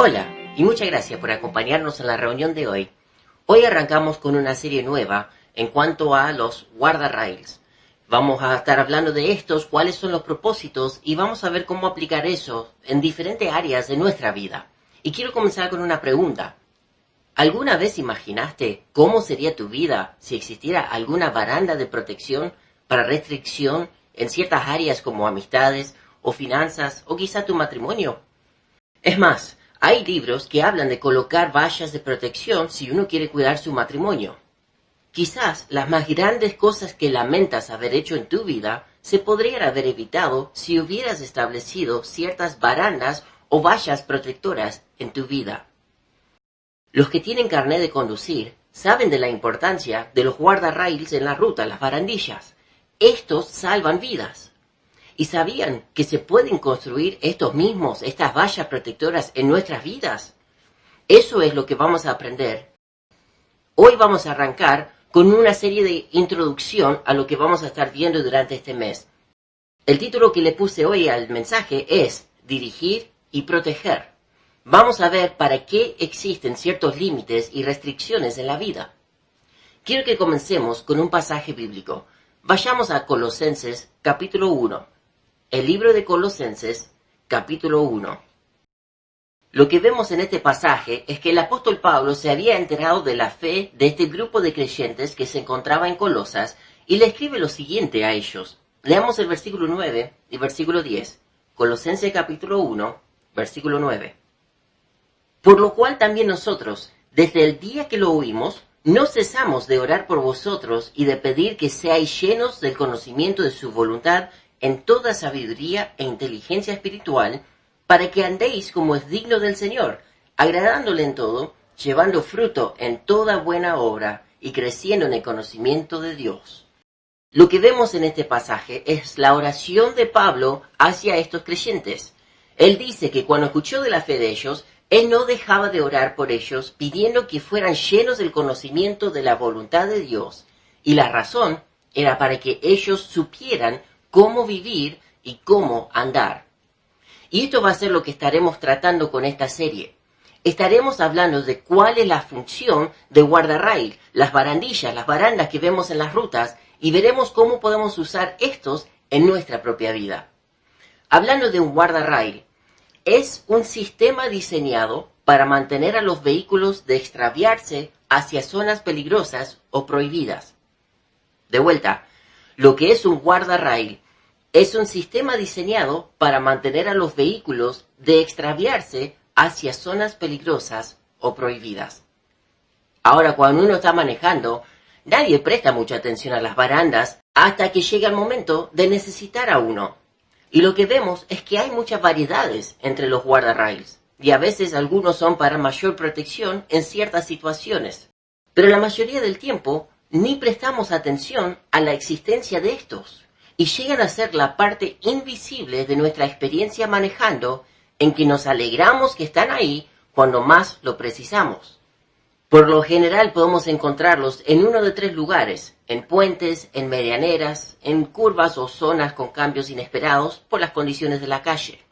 Hola, y muchas gracias por acompañarnos en la reunión de hoy. Hoy arrancamos con una serie nueva en cuanto a los guardarrails. Vamos a estar hablando de estos, cuáles son los propósitos y vamos a ver cómo aplicar eso en diferentes áreas de nuestra vida. Y quiero comenzar con una pregunta. ¿Alguna vez imaginaste cómo sería tu vida si existiera alguna baranda de protección para restricción en ciertas áreas como amistades o finanzas o quizá tu matrimonio? Es más, hay libros que hablan de colocar vallas de protección si uno quiere cuidar su matrimonio. Quizás las más grandes cosas que lamentas haber hecho en tu vida se podrían haber evitado si hubieras establecido ciertas barandas o vallas protectoras en tu vida. Los que tienen carnet de conducir saben de la importancia de los guardarrails en la ruta, las barandillas. Estos salvan vidas. ¿Y sabían que se pueden construir estas vallas protectoras en nuestras vidas? Eso es lo que vamos a aprender. Hoy vamos a arrancar con una serie de introducción a lo que vamos a estar viendo durante este mes. El título que le puse hoy al mensaje es Dirigir y Proteger. Vamos a ver para qué existen ciertos límites y restricciones en la vida. Quiero que comencemos con un pasaje bíblico. Vayamos a Colosenses capítulo 1. El libro de Colosenses, capítulo 1. Lo que vemos en este pasaje es que el apóstol Pablo se había enterado de la fe de este grupo de creyentes que se encontraba en Colosas y le escribe lo siguiente a ellos. Leamos el versículo 9 y versículo 10. Colosenses capítulo 1, versículo 9. Por lo cual también nosotros, desde el día que lo oímos, no cesamos de orar por vosotros y de pedir que seáis llenos del conocimiento de su voluntad en toda sabiduría e inteligencia espiritual, para que andéis como es digno del Señor, agradándole en todo, llevando fruto en toda buena obra y creciendo en el conocimiento de Dios. Lo que vemos en este pasaje es la oración de Pablo hacia estos creyentes. Él dice que cuando escuchó de la fe de ellos, él no dejaba de orar por ellos, pidiendo que fueran llenos del conocimiento de la voluntad de Dios. Y la razón era para que ellos supieran cómo vivir y cómo andar. Y esto va a ser lo que estaremos tratando con esta serie. Estaremos hablando de cuál es la función de guardarrail, las barandillas, las barandas que vemos en las rutas, y veremos cómo podemos usar estos en nuestra propia vida. Hablando de un guardarrail, es un sistema diseñado para mantener a los vehículos de extraviarse hacia zonas peligrosas o prohibidas. De vuelta, lo que es un guardarrail es un sistema diseñado para mantener a los vehículos de extraviarse hacia zonas peligrosas o prohibidas. Ahora, cuando uno está manejando, nadie presta mucha atención a las barandas hasta que llega el momento de necesitar a uno. Y lo que vemos es que hay muchas variedades entre los guardarrails, y a veces algunos son para mayor protección en ciertas situaciones. Pero la mayoría del tiempo ni prestamos atención a la existencia de estos, y llegan a ser la parte invisible de nuestra experiencia manejando, en que nos alegramos que están ahí cuando más lo precisamos. Por lo general podemos encontrarlos en uno de tres lugares, en puentes, en medianeras, en curvas o zonas con cambios inesperados por las condiciones de la calle.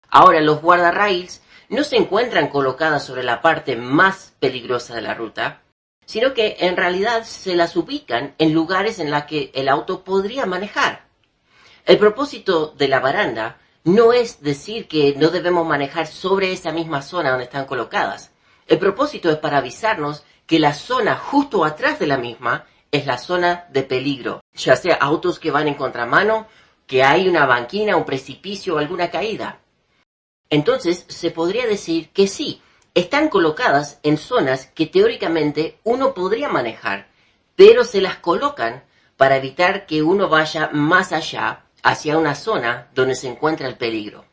Ahora, los guardarrails no se encuentran colocadas sobre la parte más peligrosa de la ruta, sino que en realidad se las ubican en lugares en los que el auto podría manejar. El propósito de la baranda no es decir que no debemos manejar sobre esa misma zona donde están colocadas. El propósito es para avisarnos que la zona justo atrás de la misma es la zona de peligro, ya sea autos que van en contramano, que hay una banquina, un precipicio o alguna caída. Entonces se podría decir que sí, están colocadas en zonas que teóricamente uno podría manejar, pero se las colocan para evitar que uno vaya más allá hacia una zona donde se encuentra el peligro.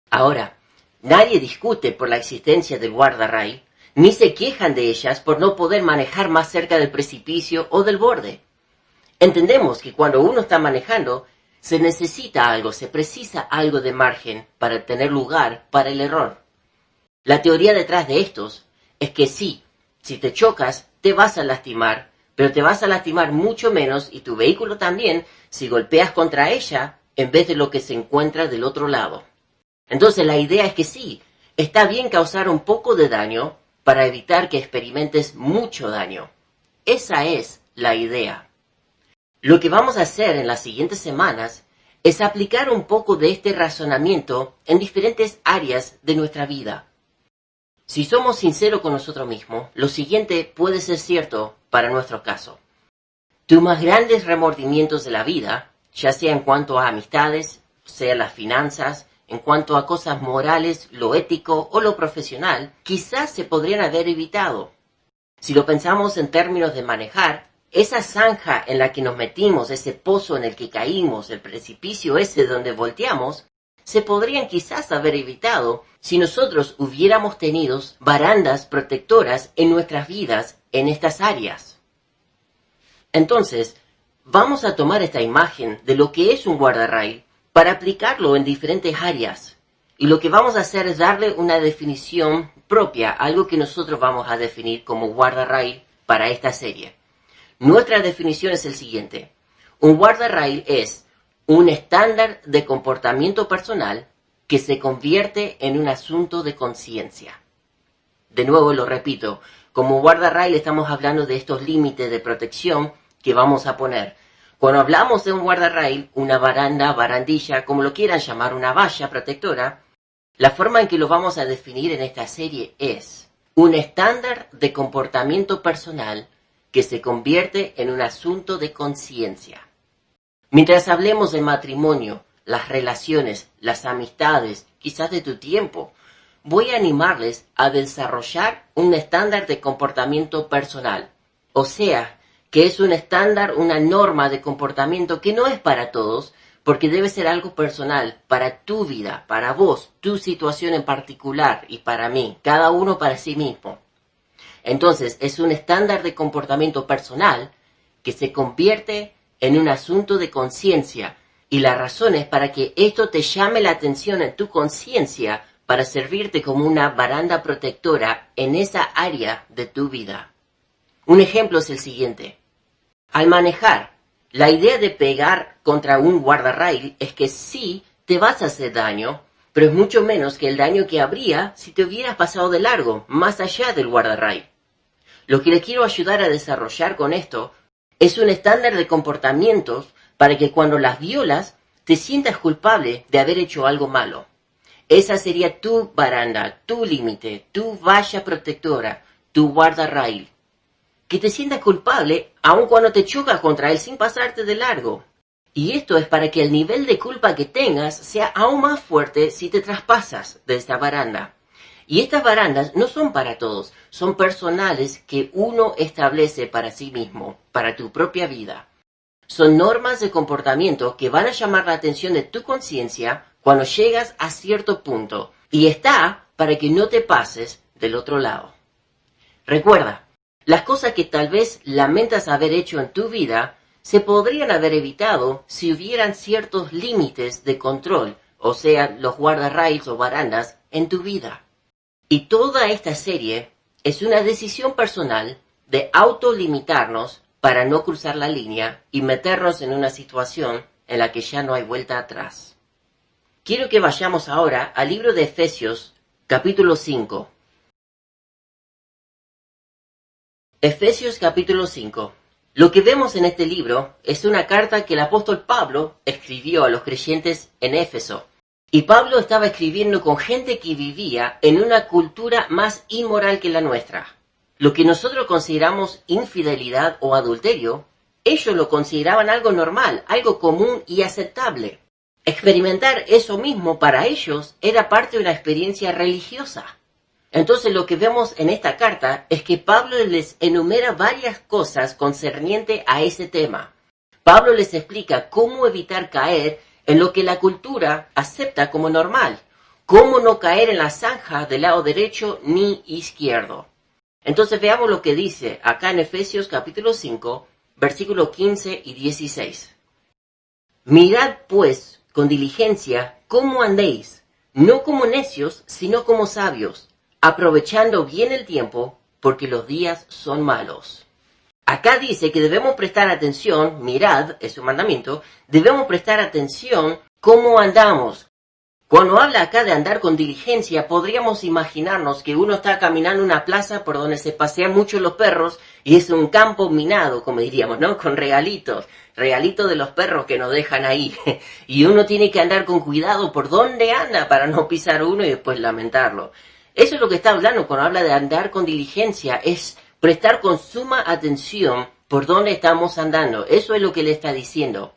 Ahora, nadie discute por la existencia del guardarrail, ni se quejan de ellas por no poder manejar más cerca del precipicio o del borde. Entendemos que cuando uno está manejando, se necesita algo, se precisa algo de margen para tener lugar para el error. La teoría detrás de estos es que sí, si te chocas, te vas a lastimar, pero te vas a lastimar mucho menos y tu vehículo también si golpeas contra ella en vez de lo que se encuentra del otro lado. Entonces la idea es que sí, Está bien causar un poco de daño para evitar que experimentes mucho daño. Esa es la idea. Lo que vamos a hacer en las siguientes semanas es aplicar un poco de este razonamiento en diferentes áreas de nuestra vida. Si somos sinceros con nosotros mismos, lo siguiente puede ser cierto para nuestro caso. Tus más grandes remordimientos de la vida, ya sea en cuanto a amistades, sea las finanzas, en cuanto a cosas morales, lo ético o lo profesional, quizás se podrían haber evitado. Si lo pensamos en términos de manejar, esa zanja en la que nos metimos, ese pozo en el que caímos, el precipicio ese donde volteamos, se podrían quizás haber evitado si nosotros hubiéramos tenido barandas protectoras en nuestras vidas en estas áreas. Entonces, vamos a tomar esta imagen de lo que es un guardarrail para aplicarlo en diferentes áreas. Y lo que vamos a hacer es darle una definición propia, algo que nosotros vamos a definir como guardarrail para esta serie. Nuestra definición es el siguiente. Un guardarrail es un estándar de comportamiento personal que se convierte en un asunto de conciencia. De nuevo lo repito, como guardarrail estamos hablando de estos límites de protección que vamos a poner. Cuando hablamos de un guardarrail, una baranda, barandilla, como lo quieran llamar, una valla protectora, la forma en que lo vamos a definir en esta serie es un estándar de comportamiento personal que se convierte en un asunto de conciencia. Mientras hablemos de matrimonio, las relaciones, las amistades, quizás de tu tiempo, voy a animarles a desarrollar un estándar de comportamiento personal. O sea, que es un estándar, una norma de comportamiento que no es para todos, porque debe ser algo personal, para tu vida, para vos, tu situación en particular y para mí, cada uno para sí mismo. Entonces, es un estándar de comportamiento personal que se convierte en un asunto de conciencia, y la razón es para que esto te llame la atención en tu conciencia para servirte como una baranda protectora en esa área de tu vida. Un ejemplo es el siguiente. Al manejar, la idea de pegar contra un guardarrail es que sí te vas a hacer daño, pero es mucho menos que el daño que habría si te hubieras pasado de largo, más allá del guardarrail. Lo que le quiero ayudar a desarrollar con esto es un estándar de comportamientos para que cuando las violas te sientas culpable de haber hecho algo malo. Esa sería tu baranda, tu límite, tu valla protectora, tu guardarrail. Que te sientas culpable aun cuando te chocas contra él sin pasarte de largo. Y esto es para que el nivel de culpa que tengas sea aún más fuerte si te traspasas de esta baranda. Y estas barandas no son para todos, son personales que uno establece para sí mismo, para tu propia vida. Son normas de comportamiento que van a llamar la atención de tu conciencia cuando llegas a cierto punto. Y está para que no te pases del otro lado. Recuerda, las cosas que tal vez lamentas haber hecho en tu vida se podrían haber evitado si hubieran ciertos límites de control, o sea, los guardarrails o barandas en tu vida. Y toda esta serie es una decisión personal de autolimitarnos para no cruzar la línea y meternos en una situación en la que ya no hay vuelta atrás. Quiero que vayamos ahora al libro de Efesios, capítulo 5. Efesios capítulo 5. Lo que vemos en este libro es una carta que el apóstol Pablo escribió a los creyentes en Éfeso. Y Pablo estaba escribiendo con gente que vivía en una cultura más inmoral que la nuestra. Lo que nosotros consideramos infidelidad o adulterio, ellos lo consideraban algo normal, algo común y aceptable. Experimentar eso mismo para ellos era parte de una experiencia religiosa. Entonces lo que vemos en esta carta es que Pablo les enumera varias cosas concernientes a ese tema. Pablo les explica cómo evitar caer en lo que la cultura acepta como normal, cómo no caer en la zanja del lado derecho ni izquierdo. Entonces veamos lo que dice acá en Efesios capítulo 5, versículos 15 y 16. Mirad pues con diligencia cómo andéis, no como necios, sino como sabios, aprovechando bien el tiempo, porque los días son malos. Acá dice que debemos prestar atención, mirad, es un mandamiento, debemos prestar atención cómo andamos, Cuando habla acá de andar con diligencia, podríamos imaginarnos que uno está caminando en una plaza por donde se pasean mucho los perros y es un campo minado, como diríamos, ¿no? Con regalitos de los perros que nos dejan ahí. Y uno tiene que andar con cuidado por dónde anda para no pisar uno y después lamentarlo. Eso es lo que está hablando cuando habla de andar con diligencia, es prestar con suma atención por dónde estamos andando. Eso es lo que le está diciendo.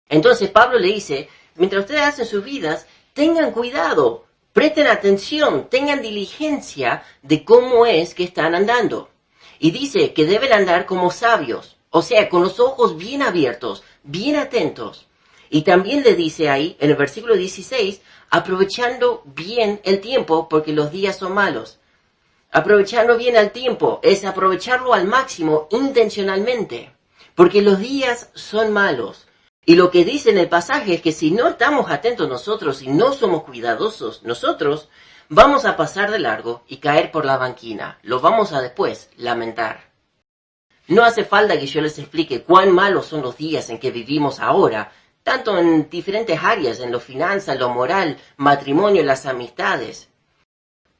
Entonces Pablo le dice, mientras ustedes hacen sus vidas, tengan cuidado, presten atención, tengan diligencia de cómo es que están andando. Y dice que deben andar como sabios, o sea, con los ojos bien abiertos, bien atentos. Y también le dice ahí, en el versículo 16, aprovechando bien el tiempo porque los días son malos. Aprovechando bien el tiempo es aprovecharlo al máximo intencionalmente, porque los días son malos. Y lo que dice en el pasaje es que si no estamos atentos nosotros y no somos cuidadosos nosotros, vamos a pasar de largo y caer por la banquina. Lo vamos a después lamentar. No hace falta que yo les explique cuán malos son los días en que vivimos ahora, tanto en diferentes áreas, en lo finanzas, lo moral, matrimonio, las amistades.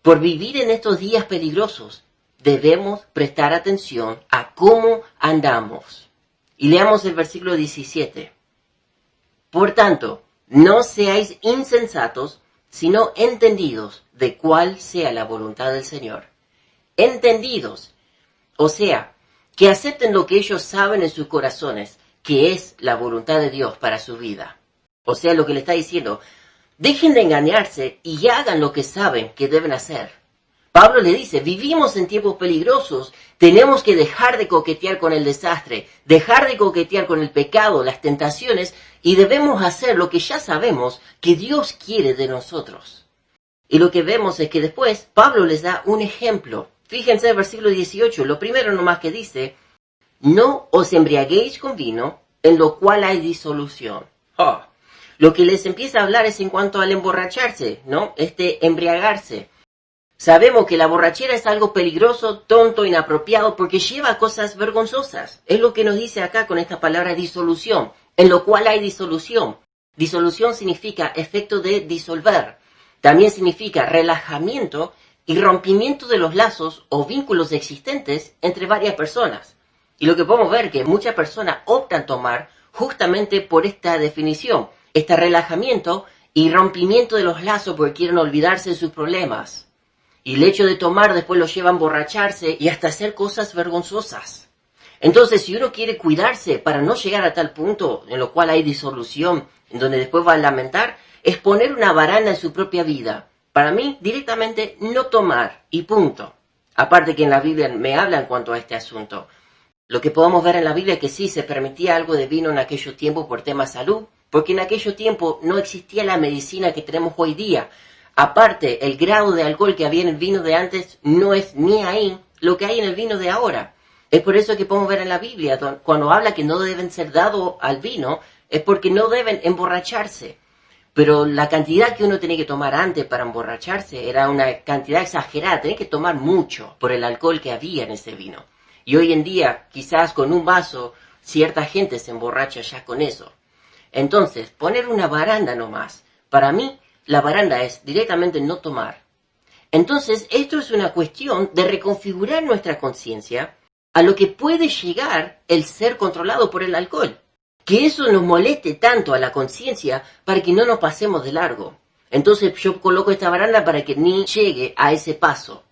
Por vivir en estos días peligrosos, debemos prestar atención a cómo andamos. Y leamos el versículo 17. Por tanto, no seáis insensatos, sino entendidos de cuál sea la voluntad del Señor. Entendidos, o sea, que acepten lo que ellos saben en sus corazones, que es la voluntad de Dios para su vida. O sea, lo que le está diciendo, dejen de engañarse y hagan lo que saben que deben hacer. Pablo le dice, vivimos en tiempos peligrosos, tenemos que dejar de coquetear con el desastre, dejar de coquetear con el pecado, las tentaciones, y debemos hacer lo que ya sabemos que Dios quiere de nosotros. Y lo que vemos es que después Pablo les da un ejemplo. Fíjense el versículo 18, lo primero nomás que dice, no os embriaguéis con vino, en lo cual hay disolución. Lo que les empieza a hablar es en cuanto al emborracharse, ¿no? Embriagarse. Sabemos que la borrachera es algo peligroso, tonto, inapropiado, porque lleva a cosas vergonzosas. Es lo que nos dice acá con esta palabra disolución, en lo cual hay disolución. Disolución significa efecto de disolver. También significa relajamiento y rompimiento de los lazos o vínculos existentes entre varias personas. Y lo que podemos ver es que muchas personas optan tomar justamente por esta definición, este relajamiento y rompimiento de los lazos porque quieren olvidarse de sus problemas. Y el hecho de tomar después los lleva a emborracharse y hasta hacer cosas vergonzosas. Entonces, si uno quiere cuidarse para no llegar a tal punto en lo cual hay disolución, en donde después va a lamentar, es poner una baranda en su propia vida. Para mí, directamente, no tomar y punto. Aparte que en la Biblia me habla en cuanto a este asunto. Lo que podemos ver en la Biblia es que sí, se permitía algo de vino en aquellos tiempos por tema salud, porque en aquellos tiempos no existía la medicina que tenemos hoy día. Aparte, el grado de alcohol que había en el vino de antes no es ni ahí lo que hay en el vino de ahora. Es por eso que podemos ver en la Biblia, cuando habla que no deben ser dados al vino, es porque no deben emborracharse. Pero la cantidad que uno tenía que tomar antes para emborracharse era una cantidad exagerada, tenía que tomar mucho por el alcohol que había en ese vino. Y hoy en día, quizás con un vaso, cierta gente se emborracha ya con eso. Entonces, poner una baranda nomás, para mí, la baranda es directamente no tomar. Entonces, esto es una cuestión de reconfigurar nuestra conciencia a lo que puede llegar el ser controlado por el alcohol. Que eso nos moleste tanto a la conciencia para que no nos pasemos de largo. Entonces yo coloco esta baranda para que ni llegue a ese paso.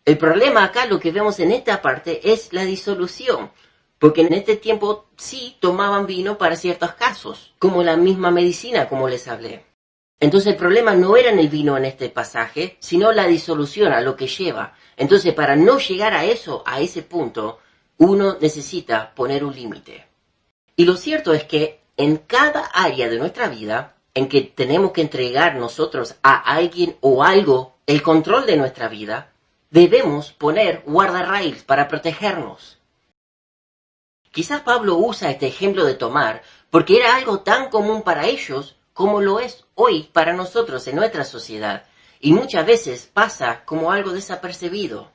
El problema acá, lo que vemos en esta parte, es la disolución. Porque en este tiempo sí tomaban vino para ciertos casos, como la misma medicina, como les hablé. Entonces el problema no era en el vino en este pasaje, sino la disolución, a lo que lleva. Entonces para no llegar a eso, a ese punto, uno necesita poner un límite. Y lo cierto es que en cada área de nuestra vida, en que tenemos que entregar nosotros a alguien o algo el control de nuestra vida, debemos poner guardarraíles para protegernos. Quizás Pablo usa este ejemplo de tomar porque era algo tan común para ellos como lo es hoy para nosotros en nuestra sociedad, y muchas veces pasa como algo desapercibido.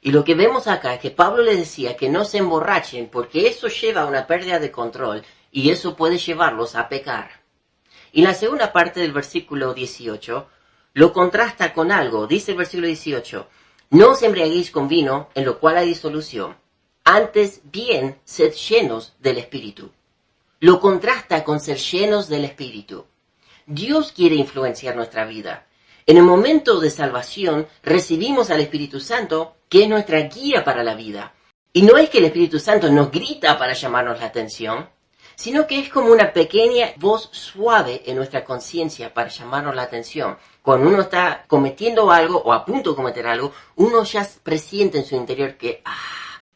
Y lo que vemos acá es que Pablo les decía que no se emborrachen porque eso lleva a una pérdida de control y eso puede llevarlos a pecar. Y la segunda parte del versículo 18 lo contrasta con algo. Dice el versículo 18, no os embriaguéis con vino, en lo cual hay disolución. Antes bien, sed llenos del Espíritu. Lo contrasta con ser llenos del Espíritu. Dios quiere influenciar nuestra vida. En el momento de salvación recibimos al Espíritu Santo, que es nuestra guía para la vida. Y no es que el Espíritu Santo nos grita para llamarnos la atención, sino que es como una pequeña voz suave en nuestra conciencia para llamarnos la atención. Cuando uno está cometiendo algo o a punto de cometer algo, uno ya presiente en su interior que,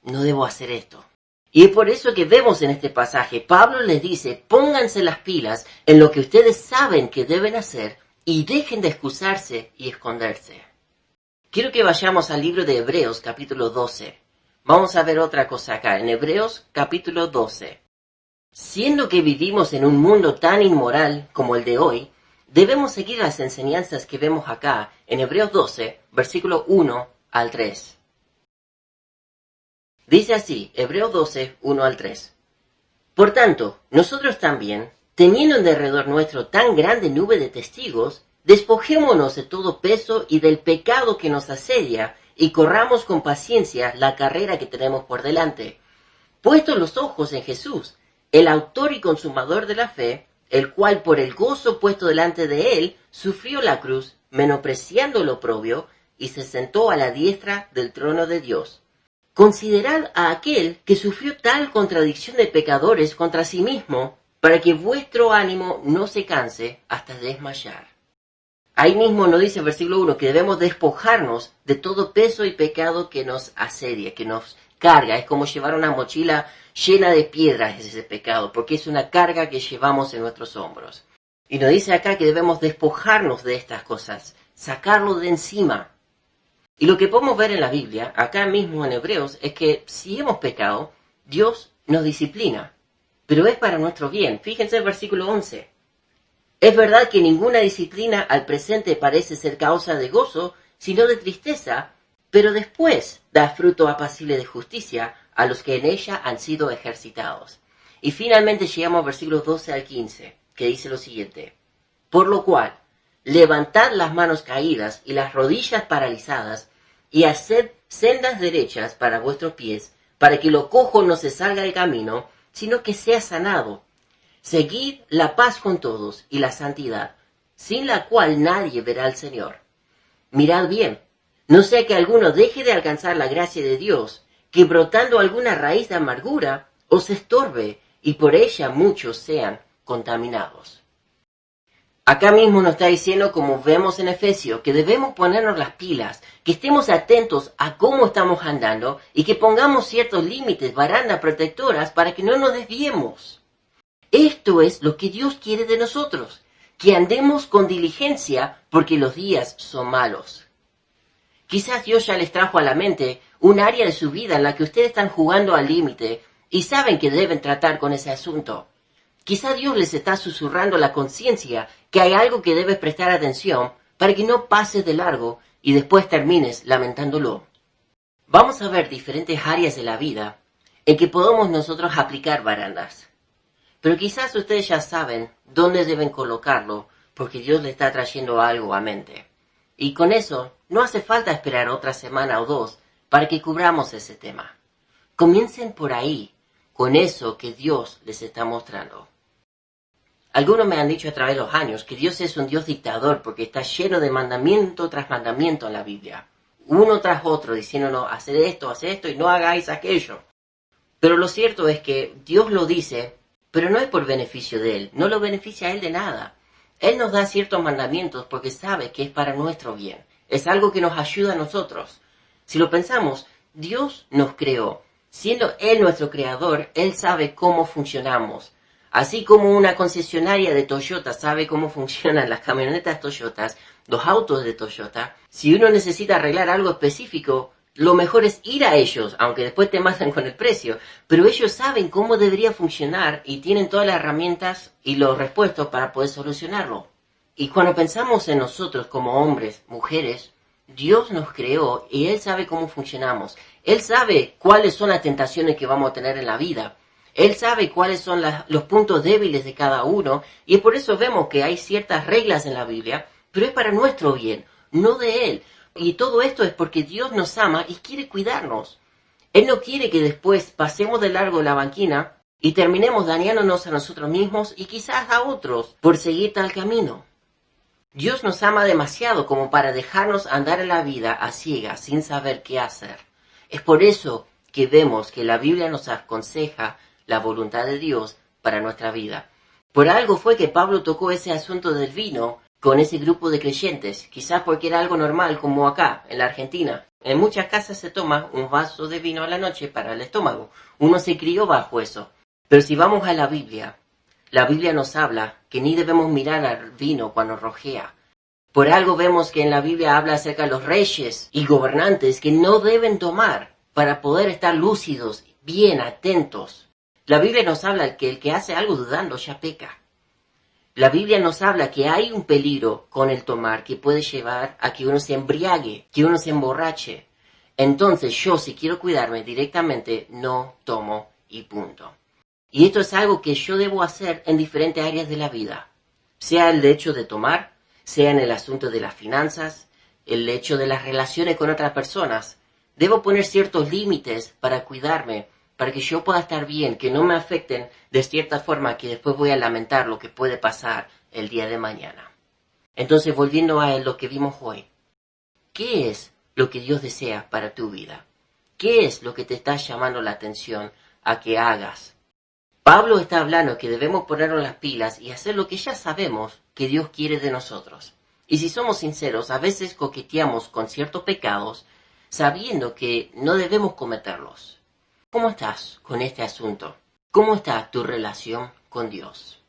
no debo hacer esto. Y es por eso que vemos en este pasaje, Pablo les dice, pónganse las pilas en lo que ustedes saben que deben hacer y dejen de excusarse y esconderse. Quiero que vayamos al libro de Hebreos capítulo 12. Vamos a ver otra cosa acá, en Hebreos capítulo 12. Siendo que vivimos en un mundo tan inmoral como el de hoy, debemos seguir las enseñanzas que vemos acá en Hebreos 12, versículo 1 al 3. Dice así, Hebreos 12, 1 al 3. Por tanto, nosotros también, teniendo en derredor nuestro tan grande nube de testigos, despojémonos de todo peso y del pecado que nos asedia, y corramos con paciencia la carrera que tenemos por delante. Puestos los ojos en Jesús, el autor y consumador de la fe, el cual por el gozo puesto delante de él, sufrió la cruz, menospreciando lo oprobio, y se sentó a la diestra del trono de Dios. Considerad a aquel que sufrió tal contradicción de pecadores contra sí mismo, para que vuestro ánimo no se canse hasta desmayar. Ahí mismo nos dice el versículo 1 que debemos despojarnos de todo peso y pecado que nos asedia, que nos carga. Es como llevar una mochila llena de piedras ese pecado, porque es una carga que llevamos en nuestros hombros. Y nos dice acá que debemos despojarnos de estas cosas, sacarlo de encima. Y lo que podemos ver en la Biblia, acá mismo en Hebreos, es que si hemos pecado, Dios nos disciplina, pero es para nuestro bien. Fíjense el versículo 11. Es verdad que ninguna disciplina al presente parece ser causa de gozo, sino de tristeza, pero después da fruto apacible de justicia a los que en ella han sido ejercitados. Y finalmente llegamos al versículo 12 al 15, que dice lo siguiente. Por lo cual, levantad las manos caídas y las rodillas paralizadas, y haced sendas derechas para vuestros pies, para que lo cojo no se salga del camino, sino que sea sanado. Seguid la paz con todos y la santidad, sin la cual nadie verá al Señor. Mirad bien, no sea que alguno deje de alcanzar la gracia de Dios, que brotando alguna raíz de amargura os estorbe, y por ella muchos sean contaminados. Acá mismo nos está diciendo, como vemos en Efesios, que debemos ponernos las pilas, que estemos atentos a cómo estamos andando y que pongamos ciertos límites, barandas protectoras para que no nos desviemos. Esto es lo que Dios quiere de nosotros, que andemos con diligencia porque los días son malos. Quizás Dios ya les trajo a la mente un área de su vida en la que ustedes están jugando al límite y saben que deben tratar con ese asunto. Quizá Dios les está susurrando la conciencia que hay algo que debes prestar atención para que no pases de largo y después termines lamentándolo. Vamos a ver diferentes áreas de la vida en que podemos nosotros aplicar barandas. Pero quizás ustedes ya saben dónde deben colocarlo porque Dios le está trayendo algo a mente. Y con eso no hace falta esperar otra semana o dos para que cubramos ese tema. Comiencen por ahí, con eso que Dios les está mostrando. Algunos me han dicho a través de los años que Dios es un Dios dictador porque está lleno de mandamiento tras mandamiento en la Biblia. Uno tras otro diciéndonos, haced esto y no hagáis aquello. Pero lo cierto es que Dios lo dice, pero no es por beneficio de Él. No lo beneficia a Él de nada. Él nos da ciertos mandamientos porque sabe que es para nuestro bien. Es algo que nos ayuda a nosotros. Si lo pensamos, Dios nos creó. Siendo Él nuestro creador, Él sabe cómo funcionamos. Así como una concesionaria de Toyota sabe cómo funcionan las camionetas Toyotas, los autos de Toyota, si uno necesita arreglar algo específico, lo mejor es ir a ellos, aunque después te matan con el precio. Pero ellos saben cómo debería funcionar y tienen todas las herramientas y los repuestos para poder solucionarlo. Y cuando pensamos en nosotros como hombres, mujeres, Dios nos creó y Él sabe cómo funcionamos. Él sabe cuáles son las tentaciones que vamos a tener en la vida. Él sabe cuáles son los puntos débiles de cada uno y por eso vemos que hay ciertas reglas en la Biblia, pero es para nuestro bien, no de Él. Y todo esto es porque Dios nos ama y quiere cuidarnos. Él no quiere que después pasemos de largo la banquina y terminemos dañándonos a nosotros mismos y quizás a otros por seguir tal camino. Dios nos ama demasiado como para dejarnos andar en la vida a ciegas sin saber qué hacer. Es por eso que vemos que la Biblia nos aconseja la voluntad de Dios para nuestra vida. Por algo fue que Pablo tocó ese asunto del vino con ese grupo de creyentes, quizás porque era algo normal como acá, en la Argentina. En muchas casas se toma un vaso de vino a la noche para el estómago. Uno se crió bajo eso. Pero si vamos a la Biblia nos habla que ni debemos mirar al vino cuando rojea. Por algo vemos que en la Biblia habla acerca de los reyes y gobernantes que no deben tomar para poder estar lúcidos, bien atentos. La Biblia nos habla que el que hace algo dudando ya peca. La Biblia nos habla que hay un peligro con el tomar que puede llevar a que uno se embriague, que uno se emborrache. Entonces yo, si quiero cuidarme directamente, no tomo y punto. Y esto es algo que yo debo hacer en diferentes áreas de la vida. Sea el hecho de tomar, sea en el asunto de las finanzas, el hecho de las relaciones con otras personas. Debo poner ciertos límites para cuidarme, para que yo pueda estar bien, que no me afecten de cierta forma que después voy a lamentar lo que puede pasar el día de mañana. Entonces, volviendo a lo que vimos hoy, ¿qué es lo que Dios desea para tu vida? ¿Qué es lo que te está llamando la atención a que hagas? Pablo está hablando que debemos ponernos las pilas y hacer lo que ya sabemos que Dios quiere de nosotros. Y si somos sinceros, a veces coqueteamos con ciertos pecados sabiendo que no debemos cometerlos. ¿Cómo estás con este asunto? ¿Cómo está tu relación con Dios?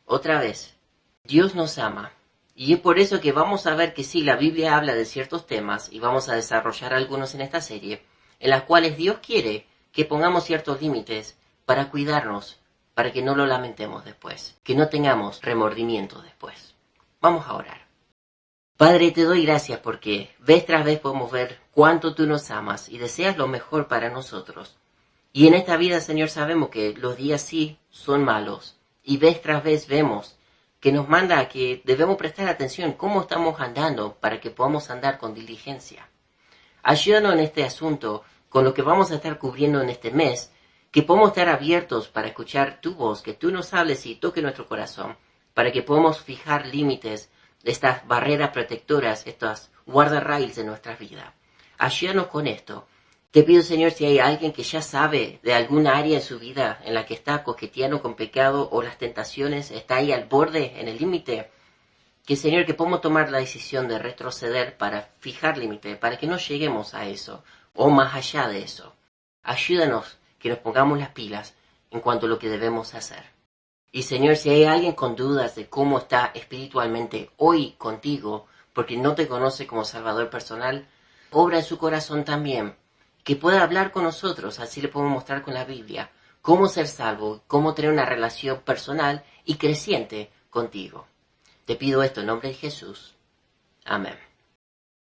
Otra vez, Dios nos ama. Y es por eso que vamos a ver que sí, la Biblia habla de ciertos temas, y vamos a desarrollar algunos en esta serie, en las cuales Dios quiere que pongamos ciertos límites para cuidarnos, para que no lo lamentemos después, que no tengamos remordimiento después. Vamos a orar. Padre, te doy gracias porque vez tras vez podemos ver cuánto tú nos amas y deseas lo mejor para nosotros. Y en esta vida, Señor, sabemos que los días sí son malos. Y vez tras vez vemos que nos manda a que debemos prestar atención cómo estamos andando para que podamos andar con diligencia. Ayúdanos en este asunto con lo que vamos a estar cubriendo en este mes, que podamos estar abiertos para escuchar tu voz, que tú nos hables y toque nuestro corazón, para que podamos fijar límites de estas barreras protectoras, estas guardarrails de nuestra vida. Ayúdanos con esto. Te pido, Señor, si hay alguien que ya sabe de alguna área en su vida en la que está coqueteando con pecado o las tentaciones, está ahí al borde, en el límite, que, Señor, que podamos tomar la decisión de retroceder para fijar límite, para que no lleguemos a eso, o más allá de eso. Ayúdanos que nos pongamos las pilas en cuanto a lo que debemos hacer. Y, Señor, si hay alguien con dudas de cómo está espiritualmente hoy contigo, porque no te conoce como Salvador personal, obra en su corazón también, que pueda hablar con nosotros, así le podemos mostrar con la Biblia cómo ser salvo, cómo tener una relación personal y creciente contigo. Te pido esto en nombre de Jesús. Amén.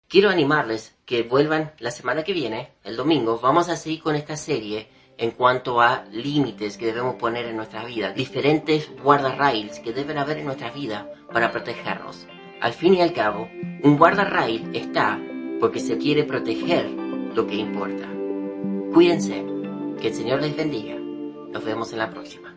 Quiero animarles que vuelvan la semana que viene, el domingo. Vamos a seguir con esta serie en cuanto a límites que debemos poner en nuestra vida, diferentes guardarrails que deben haber en nuestra vida para protegernos. Al fin y al cabo, un guardarrail está porque se quiere proteger lo que importa. Cuídense, que el Señor les bendiga. Nos vemos en la próxima.